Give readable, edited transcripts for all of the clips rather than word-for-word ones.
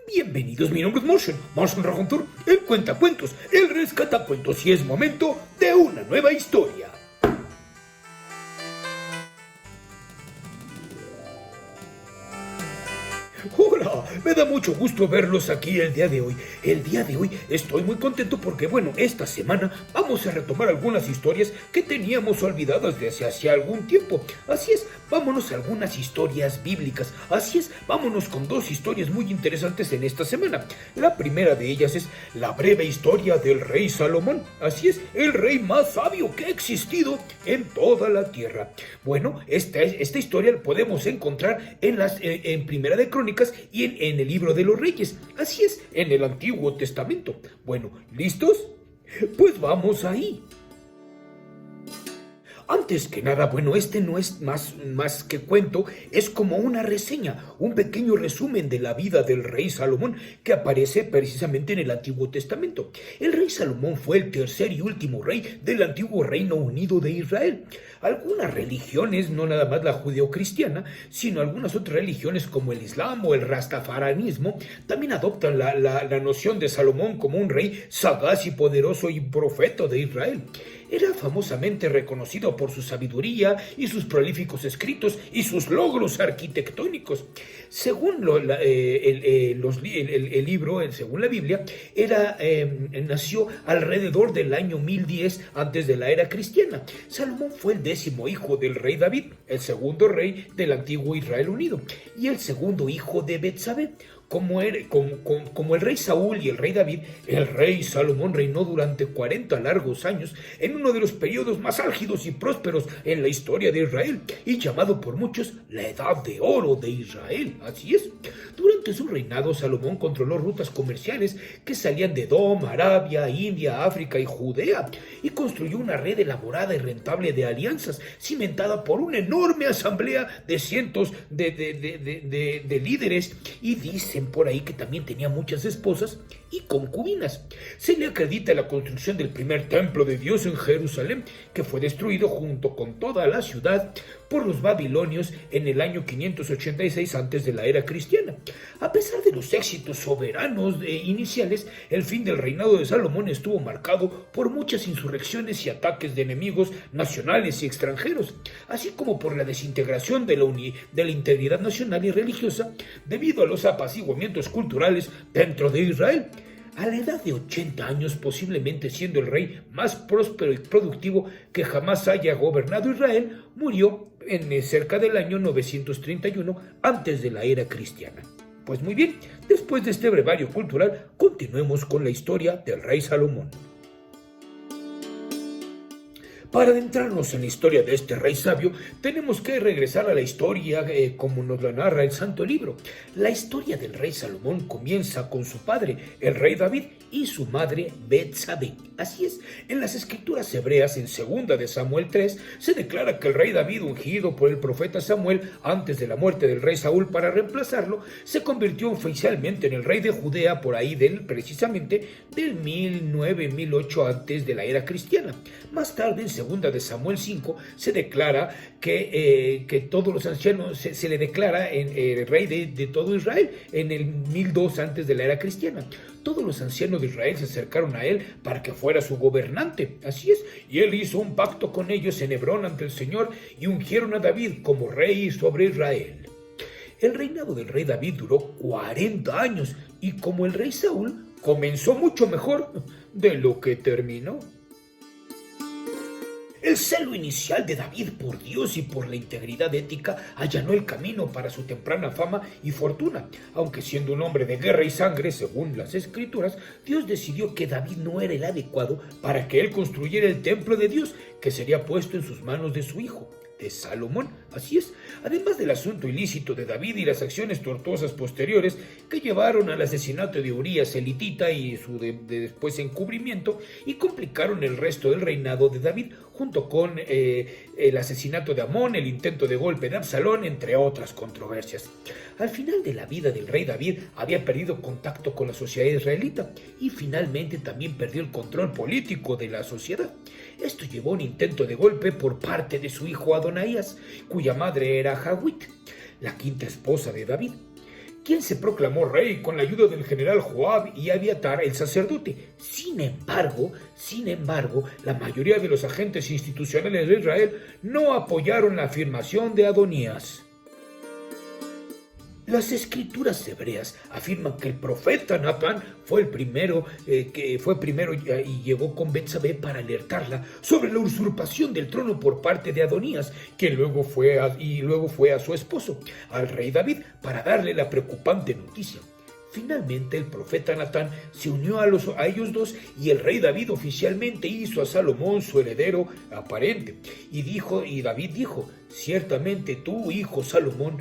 Bienvenidos, mi nombre es Martian Rajontur, el cuentacuentos, el rescatacuentos, y es momento de una nueva historia. Hola, me da mucho gusto verlos aquí el día de hoy. El día de hoy estoy muy contento porque, esta semana vamos a retomar algunas historias que teníamos olvidadas desde hace algún tiempo. Así es, vámonos a algunas historias bíblicas. Así es, vámonos con dos historias muy interesantes en esta semana. La primera de ellas es la breve historia del rey Salomón. Así es, el rey más sabio que ha existido en toda la tierra. Bueno, esta historia la podemos encontrar en Primera de Crónicas y en el libro de los Reyes. Así es, en el Antiguo Testamento. Bueno, ¿listos? Pues vamos ahí. Antes que nada, este no es más que cuento, es como una reseña, un pequeño resumen de la vida del rey Salomón que aparece precisamente en el Antiguo Testamento. El rey Salomón fue el tercer y último rey del antiguo Reino Unido de Israel. Algunas religiones, no nada más la judeocristiana, sino algunas otras religiones como el Islam o el rastafaranismo, también adoptan la noción de Salomón como un rey sagaz y poderoso y profeta de Israel. Era famosamente reconocido por su sabiduría y sus prolíficos escritos y sus logros arquitectónicos. Según el libro, según la Biblia, nació alrededor del año 1010 antes de la era cristiana. Salomón fue el 10º hijo del rey David, el segundo rey del antiguo Israel unido, y el segundo hijo de Betsabé. Como el rey Saúl y el rey David, el rey Salomón reinó durante 40 largos años en uno de los periodos más álgidos y prósperos en la historia de Israel, y llamado por muchos la Edad de Oro de Israel. Así es. Durante su reinado, Salomón controló rutas comerciales que salían de Edom, Arabia, India, África y Judea, y construyó una red elaborada y rentable de alianzas, cimentada por una enorme asamblea de cientos de líderes, y dicen por ahí que también tenía muchas esposas y concubinas. Se le acredita la construcción del primer templo de Dios en Jerusalén, que fue destruido junto con toda la ciudad por los babilonios en el año 586 antes de la era cristiana. A pesar de los éxitos soberanos iniciales, el fin del reinado de Salomón estuvo marcado por muchas insurrecciones y ataques de enemigos nacionales y extranjeros, así como por la desintegración de la integridad nacional y religiosa debido a los apaciguamientos culturales dentro de Israel. A la edad de 80 años, posiblemente siendo el rey más próspero y productivo que jamás haya gobernado Israel, murió en cerca del año 931 antes de la era cristiana. Pues muy bien, después de este brevario cultural, continuemos con la historia del rey Salomón. Para adentrarnos en la historia de este rey sabio, tenemos que regresar a la historia como nos la narra el Santo Libro. La historia del rey Salomón comienza con su padre, el rey David, y su madre Betsabé. Así es, en las escrituras hebreas, en 2 de Samuel 3, se declara que el rey David, ungido por el profeta Samuel antes de la muerte del rey Saúl para reemplazarlo, se convirtió oficialmente en el rey de Judea por ahí precisamente del 1009-1008 antes de la era cristiana. Más tarde, en 2 de Samuel 5, se declara que todos los ancianos se le declara el rey de todo Israel en el 1002 antes de la era cristiana. Todos los ancianos de Israel se acercaron a él para que fuera su gobernante. Así es, y él hizo un pacto con ellos en Hebrón ante el Señor y ungieron a David como rey sobre Israel. El reinado del rey David duró 40 años y, como el rey Saúl, comenzó mucho mejor de lo que terminó. El celo inicial de David por Dios y por la integridad ética allanó el camino para su temprana fama y fortuna. Aunque siendo un hombre de guerra y sangre, según las escrituras, Dios decidió que David no era el adecuado para que él construyera el templo de Dios, que sería puesto en sus manos de su hijo, de Salomón. Así es, además del asunto ilícito de David y las acciones tortuosas posteriores que llevaron al asesinato de Urías elitita y su después encubrimiento, y complicaron el resto del reinado de David, junto con el asesinato de Amón, el intento de golpe de Absalón, entre otras controversias. Al final de la vida del rey David había perdido contacto con la sociedad israelita y finalmente también perdió el control político de la sociedad. Esto llevó a un intento de golpe por parte de su hijo Adonías, cuya madre era Hagit, la quinta esposa de David. quien se proclamó rey con la ayuda del general Joab y Abiatar el sacerdote. Sin embargo, la mayoría de los agentes institucionales de Israel no apoyaron la afirmación de Adonías. Las escrituras hebreas afirman que el profeta Natán fue el primero y llegó con Betsabé para alertarla sobre la usurpación del trono por parte de Adonías, quien luego fue a su esposo, al rey David, para darle la preocupante noticia. Finalmente el profeta Natán se unió a ellos dos y el rey David oficialmente hizo a Salomón su heredero aparente. Y David dijo: ciertamente tu hijo Salomón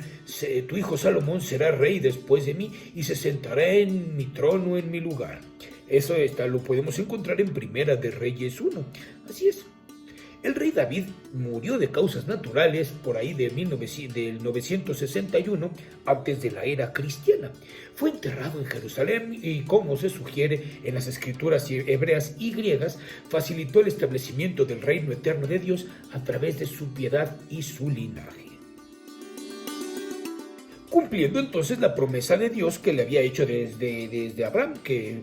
será rey después de mí y se sentará en mi trono en mi lugar. Eso lo podemos encontrar en Primera de Reyes 1. Así es. El rey David murió de causas naturales por ahí del 961, antes de la era cristiana. Fue enterrado en Jerusalén y, como se sugiere en las escrituras hebreas y griegas, facilitó el establecimiento del reino eterno de Dios a través de su piedad y su linaje, cumpliendo entonces la promesa de Dios que le había hecho desde Abraham, que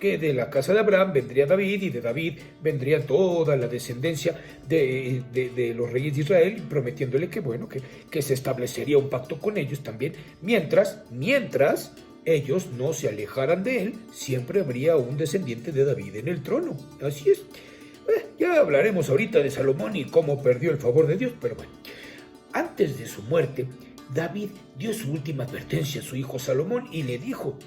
de la casa de Abraham vendría David, y de David vendría toda la descendencia de los reyes de Israel, prometiéndole que se establecería un pacto con ellos también, mientras ellos no se alejaran de él, siempre habría un descendiente de David en el trono. Así es. Ya hablaremos ahorita de Salomón y cómo perdió el favor de Dios, pero bueno, antes de su muerte, David dio su última advertencia a su hijo Salomón y le dijo: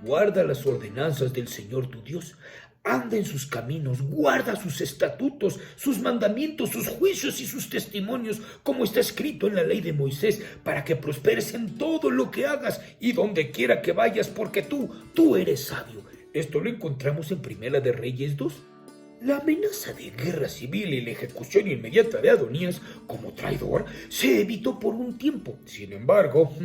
guarda las ordenanzas del Señor tu Dios, anda en sus caminos, guarda sus estatutos, sus mandamientos, sus juicios y sus testimonios, como está escrito en la ley de Moisés, para que prosperes en todo lo que hagas y donde quiera que vayas, porque tú eres sabio. Esto lo encontramos en Primera de Reyes 2. La amenaza de guerra civil y la ejecución inmediata de Adonías como traidor se evitó por un tiempo. Sin embargo,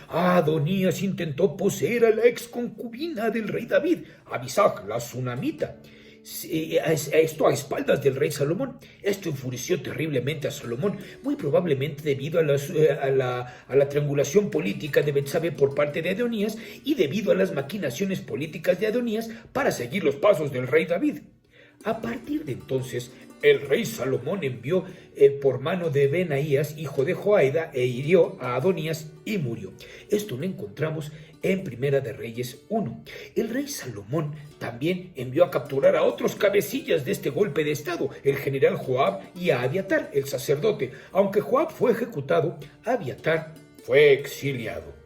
Adonías intentó poseer a la ex concubina del rey David, Abisag, la sunamita. Esto a espaldas del rey Salomón. Esto enfureció terriblemente a Salomón, muy probablemente debido a la triangulación política de Betsabé por parte de Adonías y debido a las maquinaciones políticas de Adonías para seguir los pasos del rey David. A partir de entonces, el rey Salomón envió por mano de Benaías, hijo de Joaida, e hirió a Adonías y murió. Esto lo encontramos en Primera de Reyes 1. El rey Salomón también envió a capturar a otros cabecillas de este golpe de estado, el general Joab y a Abiatar, el sacerdote. Aunque Joab fue ejecutado, Abiatar fue exiliado.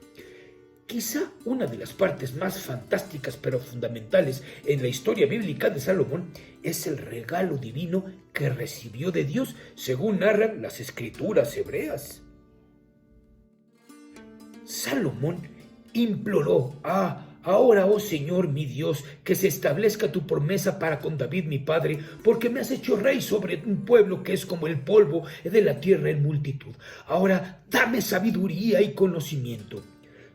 Quizá una de las partes más fantásticas pero fundamentales en la historia bíblica de Salomón es el regalo divino que recibió de Dios, según narran las escrituras hebreas. Salomón imploró: ahora, oh Señor mi Dios, que se establezca tu promesa para con David mi padre, porque me has hecho rey sobre un pueblo que es como el polvo de la tierra en multitud. Ahora dame sabiduría y conocimiento.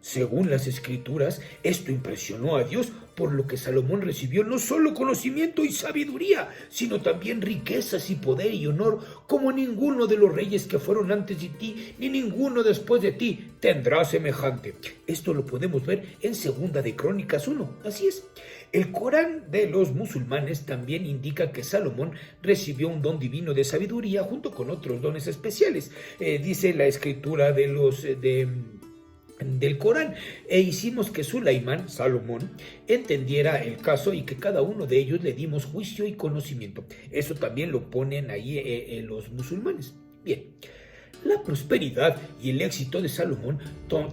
Según las escrituras, esto impresionó a Dios, por lo que Salomón recibió no solo conocimiento y sabiduría, sino también riquezas y poder y honor, como ninguno de los reyes que fueron antes de ti, ni ninguno después de ti tendrá semejante. Esto lo podemos ver en Segunda de Crónicas 1. Así es. El Corán de los musulmanes también indica que Salomón recibió un don divino de sabiduría junto con otros dones especiales. Dice la escritura del Corán: hicimos que Sulaimán, Salomón, entendiera el caso y que cada uno de ellos le dimos juicio y conocimiento. Eso también lo ponen ahí los musulmanes. Bien. La prosperidad y el éxito de Salomón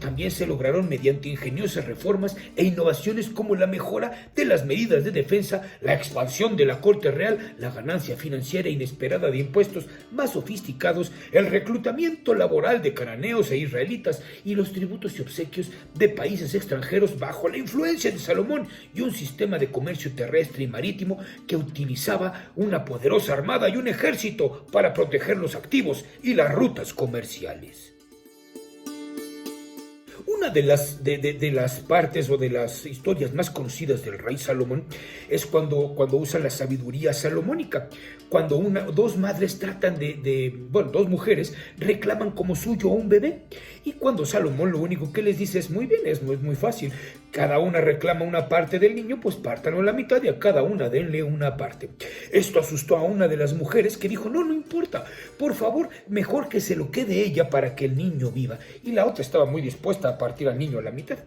también se lograron mediante ingeniosas reformas e innovaciones, como la mejora de las medidas de defensa, la expansión de la corte real, la ganancia financiera inesperada de impuestos más sofisticados, el reclutamiento laboral de cananeos e israelitas y los tributos y obsequios de países extranjeros bajo la influencia de Salomón, y un sistema de comercio terrestre y marítimo que utilizaba una poderosa armada y un ejército para proteger los activos y las rutas comerciales. Una de las partes o de las historias más conocidas del rey Salomón es cuando usa la sabiduría salomónica, cuando dos madres tratan bueno, dos mujeres reclaman como suyo a un bebé, y cuando Salomón lo único que les dice es muy bien, es muy fácil, cada una reclama una parte del niño, pues pártanlo a la mitad y a cada una denle una parte. Esto asustó a una de las mujeres que dijo, no importa, por favor, mejor que se lo quede ella para que el niño viva, y la otra estaba muy dispuesta a partir al niño a la mitad.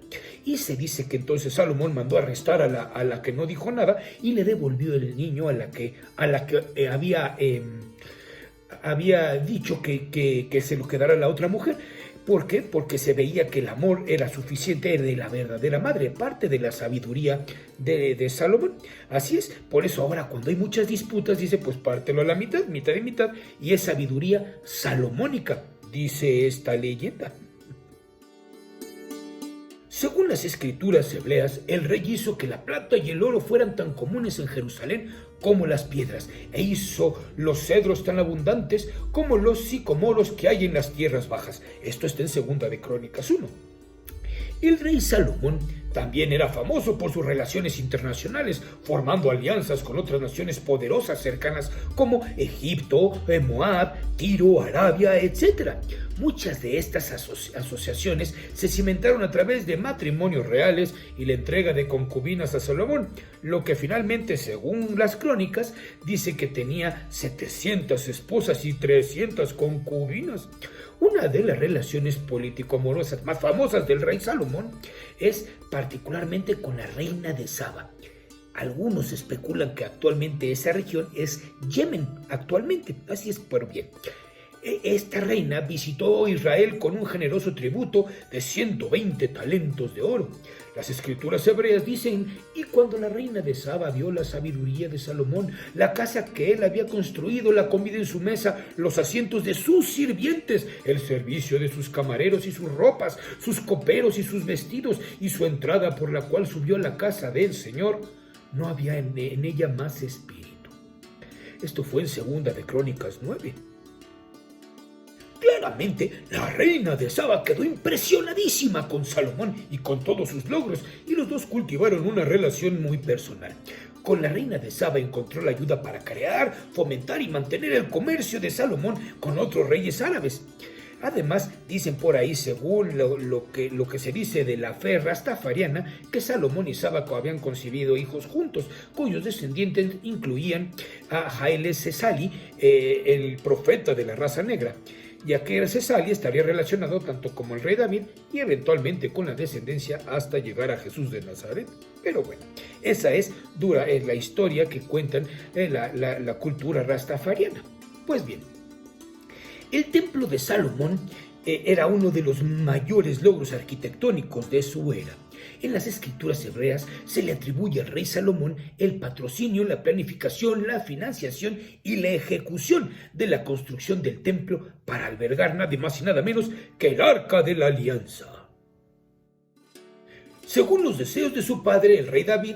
Y se dice que entonces Salomón mandó arrestar a la que no dijo nada y le devolvió el niño a la que había dicho que se lo quedara la otra mujer. ¿Por qué? Porque se veía que el amor era suficiente de la verdadera madre, parte de la sabiduría de Salomón. Así es, por eso ahora cuando hay muchas disputas dice, pues pártelo a la mitad, mitad y mitad, y es sabiduría salomónica, dice esta leyenda. Según las escrituras hebreas, el rey hizo que la plata y el oro fueran tan comunes en Jerusalén como las piedras, e hizo los cedros tan abundantes como los sicomoros que hay en las tierras bajas. Esto está en Segunda de Crónicas 1. El rey Salomón también era famoso por sus relaciones internacionales, formando alianzas con otras naciones poderosas cercanas como Egipto, Moab, Tiro, Arabia, etc. Muchas de estas asociaciones se cimentaron a través de matrimonios reales y la entrega de concubinas a Salomón, lo que finalmente, según las crónicas, dice que tenía 700 esposas y 300 concubinas. Una de las relaciones político-amorosas más famosas del rey Salomón es particularmente con la reina de Saba. Algunos especulan que actualmente esa región es Yemen, actualmente, así es, pero bien. Esta reina visitó Israel con un generoso tributo de 120 talentos de oro. Las escrituras hebreas dicen, y cuando la reina de Saba vio la sabiduría de Salomón, la casa que él había construido, la comida en su mesa, los asientos de sus sirvientes, el servicio de sus camareros y sus ropas, sus coperos y sus vestidos, y su entrada por la cual subió a la casa del Señor, no había en ella más espíritu. Esto fue en Segunda de Crónicas 9. Claramente, la reina de Saba quedó impresionadísima con Salomón y con todos sus logros, y los dos cultivaron una relación muy personal. Con la reina de Saba encontró la ayuda para crear, fomentar y mantener el comercio de Salomón con otros reyes árabes. Además, dicen por ahí, según lo que se dice de la fe rastafariana, que Salomón y Saba habían concebido hijos juntos, cuyos descendientes incluían a Haile Selassie, el profeta de la raza negra, ya que Selassie estaría relacionado tanto como el rey David y eventualmente con la descendencia hasta llegar a Jesús de Nazaret. Pero bueno, esa es la historia que cuentan la cultura rastafariana. Pues bien, el templo de Salomón era uno de los mayores logros arquitectónicos de su era. En las escrituras hebreas se le atribuye al rey Salomón el patrocinio, la planificación, la financiación y la ejecución de la construcción del templo para albergar nada más y nada menos que el Arca de la Alianza. Según los deseos de su padre, el rey David,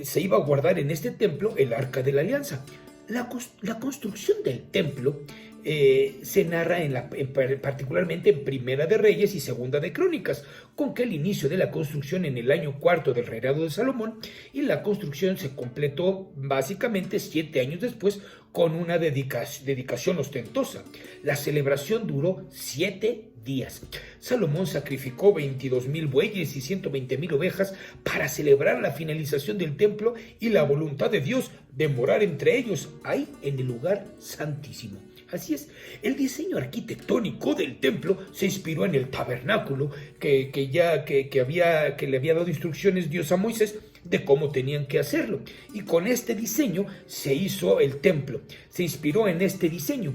se iba a guardar en este templo el Arca de la Alianza. La construcción del templo se narra particularmente en Primera de Reyes y Segunda de Crónicas, con que el inicio de la construcción en el año cuarto del reinado de Salomón, y la construcción se completó básicamente 7 años después con una dedicación ostentosa. La celebración duró 7 días. Salomón sacrificó 22,000 bueyes y 120,000 ovejas para celebrar la finalización del templo y la voluntad de Dios de morar entre ellos, ahí en el lugar santísimo. Así es, el diseño arquitectónico del templo se inspiró en el tabernáculo que le había dado instrucciones Dios a Moisés de cómo tenían que hacerlo. Y con este diseño se hizo el templo. Se inspiró en este diseño.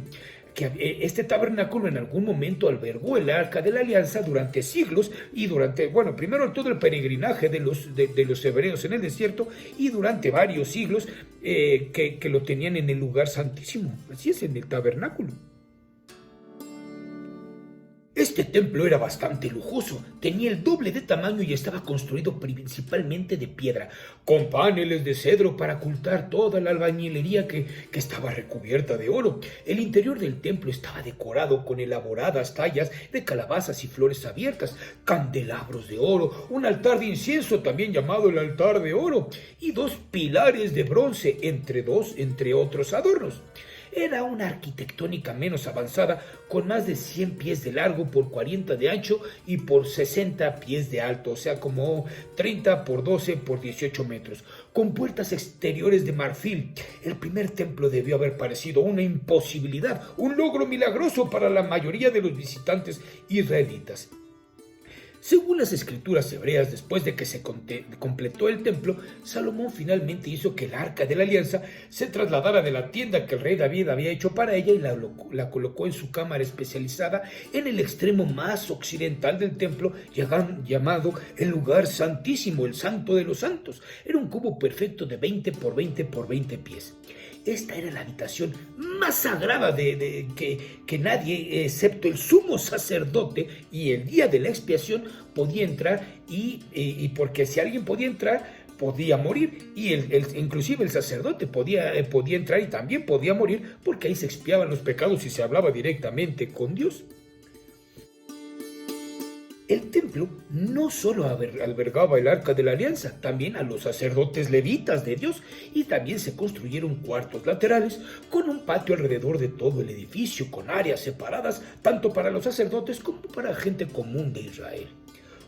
Este tabernáculo en algún momento albergó el Arca de la Alianza durante siglos y primero todo el peregrinaje de los hebreos en el desierto y durante varios siglos que lo tenían en el lugar santísimo, así es, en el tabernáculo. Es Este templo era bastante lujoso, tenía el doble de tamaño y estaba construido principalmente de piedra, con paneles de cedro para ocultar toda la albañilería que estaba recubierta de oro. El interior del templo estaba decorado con elaboradas tallas de calabazas y flores abiertas, candelabros de oro, un altar de incienso también llamado el altar de oro, y dos pilares de bronce, entre otros adornos. Era una arquitectónica menos avanzada, con más de 100 pies de largo por 40 de ancho y por 60 pies de alto, o sea, como 30 por 12 por 18 metros, con puertas exteriores de marfil. El primer templo debió haber parecido una imposibilidad, un logro milagroso para la mayoría de los visitantes israelitas. Según las escrituras hebreas, después de que se completó el templo, Salomón finalmente hizo que el arca de la alianza se trasladara de la tienda que el rey David había hecho para ella y la colocó en su cámara especializada en el extremo más occidental del templo, llamado el lugar santísimo, el santo de los santos. Era un cubo perfecto de 20 por 20 por 20 pies. Esta era la habitación más sagrada que nadie, excepto el sumo sacerdote, y el día de la expiación podía entrar, y porque si alguien podía entrar, podía morir, y inclusive el sacerdote podía entrar y también podía morir, porque ahí se expiaban los pecados y se hablaba directamente con Dios. El templo no solo albergaba el arca de la alianza, también a los sacerdotes levitas de Dios, y también se construyeron cuartos laterales con un patio alrededor de todo el edificio, con áreas separadas tanto para los sacerdotes como para gente común de Israel.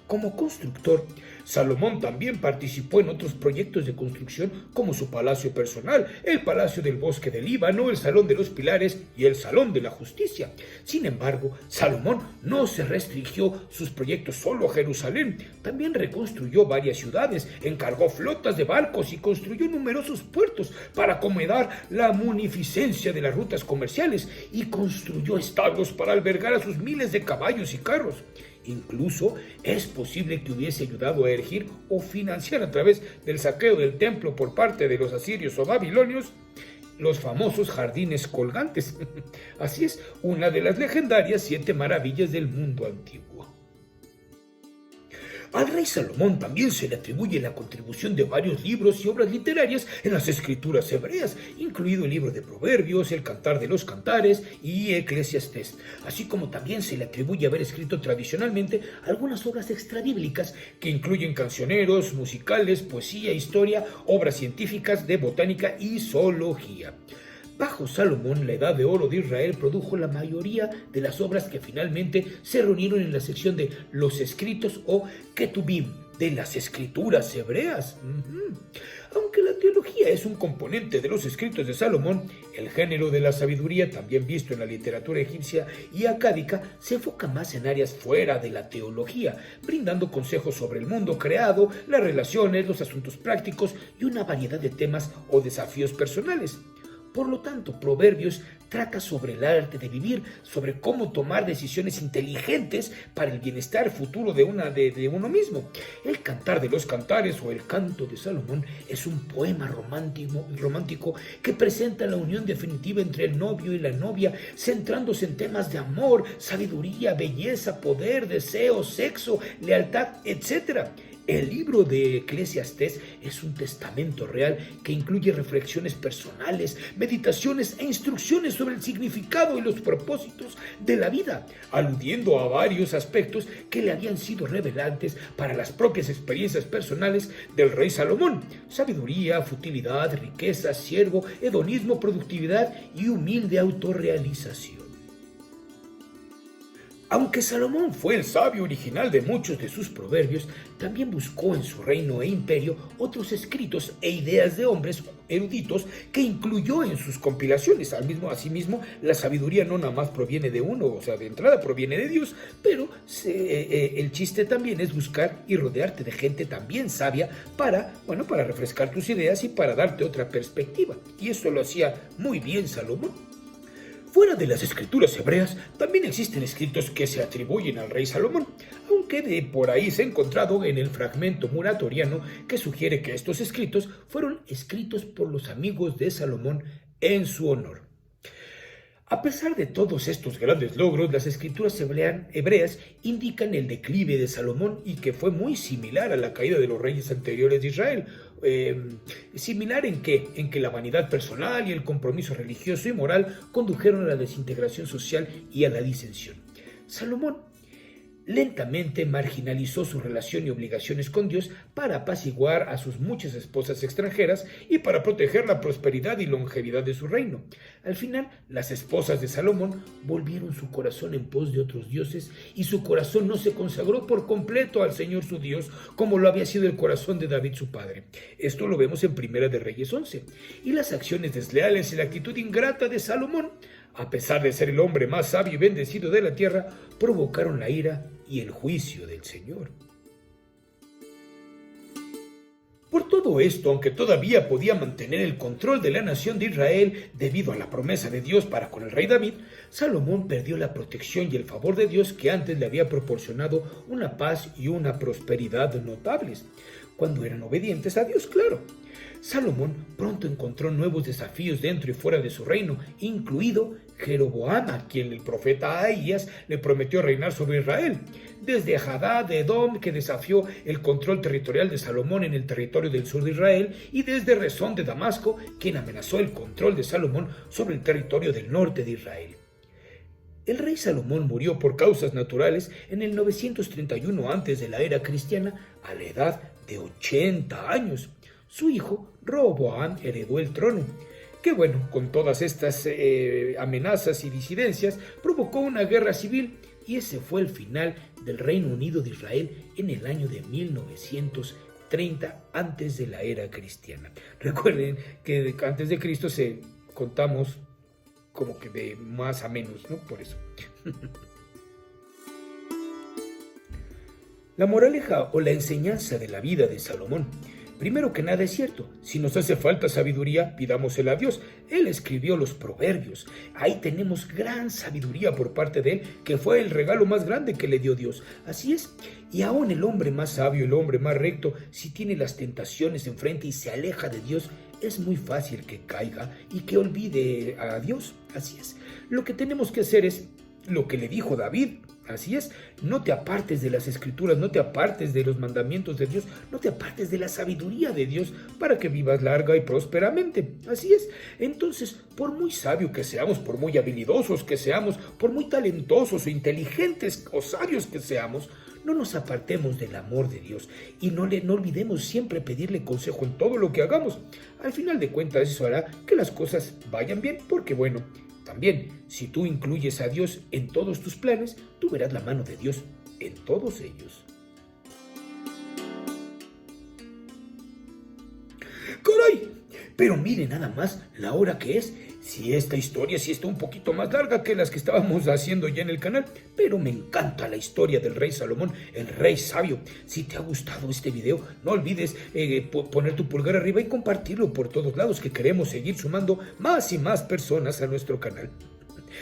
Como constructor, Salomón también participó en otros proyectos de construcción como su palacio personal, el Palacio del Bosque del Líbano, el Salón de los Pilares y el Salón de la Justicia. Sin embargo, Salomón no se restringió sus proyectos solo a Jerusalén. También reconstruyó varias ciudades, encargó flotas de barcos y construyó numerosos puertos para acomodar la munificencia de las rutas comerciales, y construyó establos para albergar a sus miles de caballos y carros. Incluso es posible que hubiese ayudado a erigir o financiar a través del saqueo del templo por parte de los asirios o babilonios los famosos jardines colgantes. Así es, una de las legendarias 7 maravillas del mundo antiguo. Al rey Salomón también se le atribuye la contribución de varios libros y obras literarias en las escrituras hebreas, incluido el libro de Proverbios, el Cantar de los Cantares y Eclesiastés, así como también se le atribuye haber escrito tradicionalmente algunas obras extrabíblicas que incluyen cancioneros, musicales, poesía, historia, obras científicas de botánica y zoología. Bajo Salomón, la Edad de Oro de Israel produjo la mayoría de las obras que finalmente se reunieron en la sección de los escritos o Ketubim, de las escrituras hebreas. Aunque la teología es un componente de los escritos de Salomón, el género de la sabiduría, también visto en la literatura egipcia y acádica, se enfoca más en áreas fuera de la teología, brindando consejos sobre el mundo creado, las relaciones, los asuntos prácticos y una variedad de temas o desafíos personales. Por lo tanto, Proverbios trata sobre el arte de vivir, sobre cómo tomar decisiones inteligentes para el bienestar futuro de uno mismo. El Cantar de los Cantares o el Canto de Salomón es un poema romántico que presenta la unión definitiva entre el novio y la novia, centrándose en temas de amor, sabiduría, belleza, poder, deseo, sexo, lealtad, etc. El libro de Eclesiastés es un testamento real que incluye reflexiones personales, meditaciones e instrucciones sobre el significado y los propósitos de la vida, aludiendo a varios aspectos que le habían sido revelantes para las propias experiencias personales del rey Salomón: sabiduría, futilidad, riqueza, siervo, hedonismo, productividad y humilde autorrealización. Aunque Salomón fue el sabio original de muchos de sus proverbios, también buscó en su reino e imperio otros escritos e ideas de hombres eruditos que incluyó en sus compilaciones. Asimismo, la sabiduría no nada más proviene de uno, o sea, de entrada proviene de Dios, pero el chiste también es buscar y rodearte de gente también sabia para refrescar tus ideas y para darte otra perspectiva. Y eso lo hacía muy bien Salomón. Fuera de las escrituras hebreas, también existen escritos que se atribuyen al rey Salomón, aunque de por ahí se ha encontrado en el fragmento muratoriano que sugiere que estos escritos fueron escritos por los amigos de Salomón en su honor. A pesar de todos estos grandes logros, las escrituras hebreas indican el declive de Salomón y que fue muy similar a la caída de los reyes anteriores de Israel. ¿Similar en qué? En que la vanidad personal y el compromiso religioso y moral condujeron a la desintegración social y a la disensión. Salomón lentamente marginalizó su relación y obligaciones con Dios para apaciguar a sus muchas esposas extranjeras y para proteger la prosperidad y longevidad de su reino. Al final, las esposas de Salomón volvieron su corazón en pos de otros dioses y su corazón no se consagró por completo al Señor su Dios como lo había sido el corazón de David su padre. Esto lo vemos en Primera de Reyes 11. Y las acciones desleales y la actitud ingrata de Salomón, a pesar de ser el hombre más sabio y bendecido de la tierra, provocaron la ira y el juicio del Señor. Por todo esto, aunque todavía podía mantener el control de la nación de Israel debido a la promesa de Dios para con el rey David, Salomón perdió la protección y el favor de Dios que antes le había proporcionado una paz y una prosperidad notables, cuando eran obedientes a Dios, claro. Salomón pronto encontró nuevos desafíos dentro y fuera de su reino, incluido Jeroboam, a quien el profeta Ahías le prometió reinar sobre Israel, desde Hadad de Edom, que desafió el control territorial de Salomón en el territorio del sur de Israel, y desde Rezón de Damasco, quien amenazó el control de Salomón sobre el territorio del norte de Israel. El rey Salomón murió por causas naturales en el 931 antes de la era cristiana, a la edad de 80 años. Su hijo, Roboam, heredó el trono, que bueno, con todas estas amenazas y disidencias, provocó una guerra civil, y ese fue el final del Reino Unido de Israel en el año de 1930 antes de la era cristiana. Recuerden que antes de Cristo contamos como que de más a menos, ¿no? Por eso. La moraleja o la enseñanza de la vida de Salomón. Primero que nada es cierto, si nos hace falta sabiduría, pidámosela a Dios. Él escribió los proverbios. Ahí tenemos gran sabiduría por parte de él, que fue el regalo más grande que le dio Dios. Así es. Y aún el hombre más sabio, el hombre más recto, si tiene las tentaciones enfrente y se aleja de Dios, es muy fácil que caiga y que olvide a Dios. Así es. Lo que tenemos que hacer es lo que le dijo David. Así es, no te apartes de las escrituras, no te apartes de los mandamientos de Dios, no te apartes de la sabiduría de Dios para que vivas larga y prósperamente. Así es, entonces, por muy sabio que seamos, por muy habilidosos que seamos, por muy talentosos o inteligentes o sabios que seamos, no nos apartemos del amor de Dios y no olvidemos siempre pedirle consejo en todo lo que hagamos. Al final de cuentas, eso hará que las cosas vayan bien, porque bueno, también, si tú incluyes a Dios en todos tus planes, tú verás la mano de Dios en todos ellos. ¡Caray! Pero mire nada más la hora que es. Si esta historia sí está un poquito más larga que las que estábamos haciendo ya en el canal, pero me encanta la historia del rey Salomón, el rey sabio. Si te ha gustado este video, no olvides poner tu pulgar arriba y compartirlo por todos lados, que queremos seguir sumando más y más personas a nuestro canal.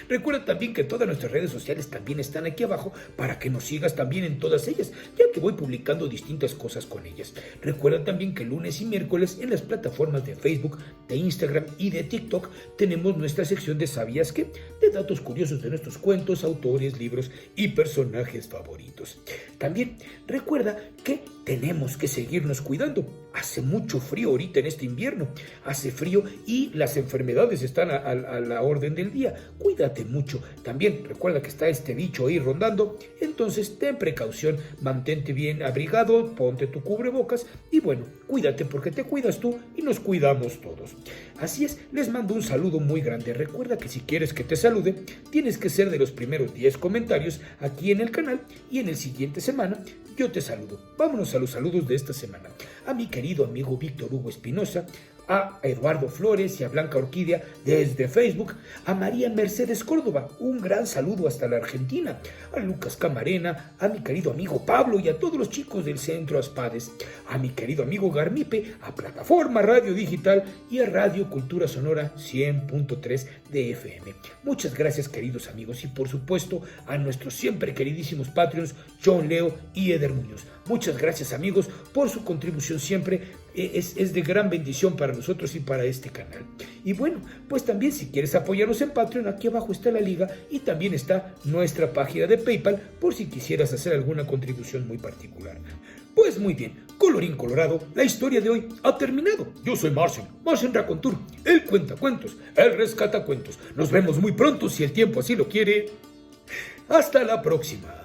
Recuerda también que todas nuestras redes sociales también están aquí abajo para que nos sigas también en todas ellas, ya que voy publicando distintas cosas con ellas. Recuerda también que lunes y miércoles en las plataformas de Facebook, de Instagram y de TikTok tenemos nuestra sección de ¿Sabías qué? De datos curiosos de nuestros cuentos, autores, libros y personajes favoritos. También recuerda que tenemos que seguirnos cuidando. Hace mucho frío ahorita en este invierno. Hace frío y las enfermedades están a la orden del día. Cuídate mucho. También recuerda que está este bicho ahí rondando. Entonces ten precaución. Mantente bien abrigado. Ponte tu cubrebocas. Y bueno, cuídate porque te cuidas tú y nos cuidamos todos. Así es, les mando un saludo muy grande. Recuerda que si quieres que te salude, tienes que ser de los primeros 10 comentarios aquí en el canal. Y en el siguiente semana yo te saludo. Vámonos a los saludos de esta semana. A mi querido amigo Víctor Hugo Espinosa, a Eduardo Flores y a Blanca Orquídea desde Facebook, a María Mercedes Córdoba, un gran saludo hasta la Argentina, a Lucas Camarena, a mi querido amigo Pablo y a todos los chicos del Centro Aspades, a mi querido amigo Garmipe, a Plataforma Radio Digital y a Radio Cultura Sonora 100.3 de FM. Muchas gracias, queridos amigos, y por supuesto a nuestros siempre queridísimos Patreons John Leo y Eder Muñoz. Muchas gracias, amigos, por su contribución siempre es de gran bendición para nosotros y para este canal. Y bueno, pues también si quieres apoyarnos en Patreon, aquí abajo está la liga y también está nuestra página de PayPal por si quisieras hacer alguna contribución muy particular. Pues muy bien, colorín colorado, la historia de hoy ha terminado. Yo soy Martian Racontur, el cuentacuentos, el rescatacuentos. Nos vemos muy pronto si el tiempo así lo quiere. Hasta la próxima.